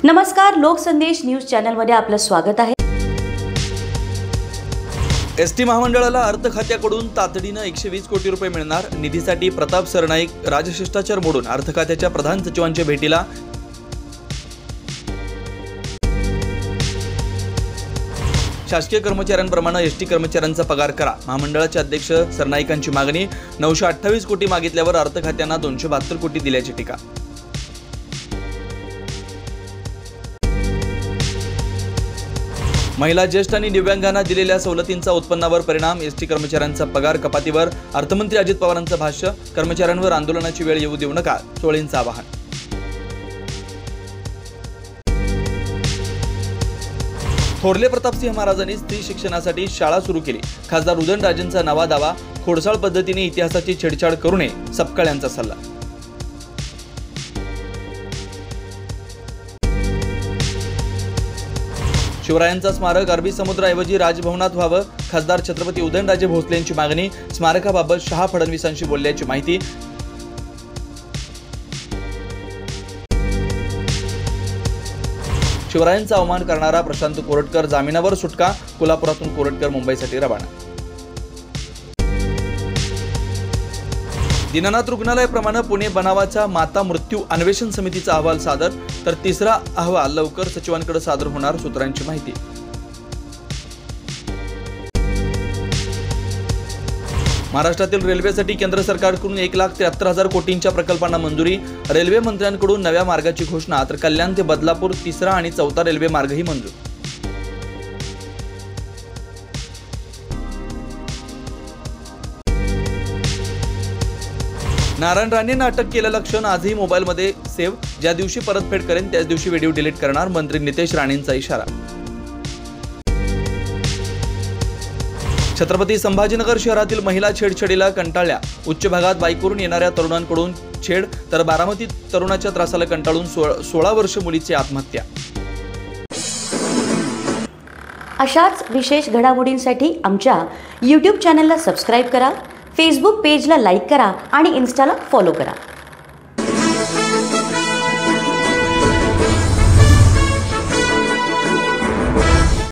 नमस्कार, लोकसंदेश न्यूज चॅनलमध्ये आपलं स्वागत आहे। एसटी महामंडळाला अर्थ खात्याकडून तातडीने 120 कोटी रुपये मिळणार। निधीसाठी प्रताप सरनाईक राजशिष्टाचार मोडून अर्थ खात्याच्या प्रधान सचिवांच्या भेटीला। शासकीय कर्मचाऱ्यांप्रमाणे एसटी कर्मचाऱ्यांचा पगार करा, महामंडळाचे अध्यक्ष सरनाईकांची मागणी। 928 कोटी मागितल्यावर अर्थ खात्याने 272 कोटी दिल्याची टीका। महिला, ज्येष्ठ आणि दिव्यांगांना दिलेल्या सवलतींचा उत्पन्नावर परिणाम, एसटी कर्मचाऱ्यांचा पगार कपातीवर अर्थमंत्री अजित पवारांचं भाष्य। कर्मचाऱ्यांवर आंदोलनाची वेळ येऊ देऊ नका, चोळींचं आवाहन। थोरले प्रतापसिंह महाराजांनी स्त्री शिक्षणासाठी शाळा सुरू केली, खासदार उदयनराजेंचा नवा दावा। खोडसाळ पद्धतीने इतिहासाची छेडछाड करू नये, सपकाळ यांचा सल्ला। शिवरायांचा स्मारक अरबी समुद्राऐवजी राजभवनात व्हावं, खासदार छत्रपती उदयनराजे भोसले यांची मागणी। स्मारकाबाबत शहा फडणवीसांशी बोलल्याची माहिती। शिवरायांचा अवमान करणारा प्रशांत कोरटकर जामिनावर सुटका, कोल्हापुरातून कोरटकर मुंबईसाठी रवाना। दीनानाथ रुग्णालयाप्रमाणे पुणे बनावाच्या माता मृत्यू अन्वेषण समितीचा अहवाल सादर, तर तिसरा अहवाल लवकर सचिवांकडे सादर होणार, सूत्रांची माहिती। महाराष्ट्रातील रेल्वेसाठी केंद्र सरकारकडून 1,73,000 कोटींच्या प्रकल्पांना मंजुरी। रेल्वे मंत्र्यांकडून नव्या मार्गाची घोषणा, तर कल्याण ते बदलापूर तिसरा आणि चौथा रेल्वे मार्गही मंजूर। नारायण राणेंना अटक केलेलं क्षण आजही मोबाईलमध्ये सेव्ह, ज्या दिवशी परतफेड करेन त्याच दिवशी व्हिडिओ डिलीट करणार, मंत्री नितेश राणेंचा इशारा। छत्रपती संभाजीनगर शहरातील महिला छेडछाडीला कंटाळल्या, उच्च भागात बाईकवरून येणाऱ्या तरुणांकडून छेड, तर बारामती तरुणाच्या त्रासाला कंटाळून 16 वर्ष मुलीची आत्महत्या। अशाच विशेष घडामोडींसाठी आमच्या YouTube चॅनलला सबस्क्राइब करा, फेसबुक पेजला लाईक करा आणि इन्स्टाला फॉलो करा।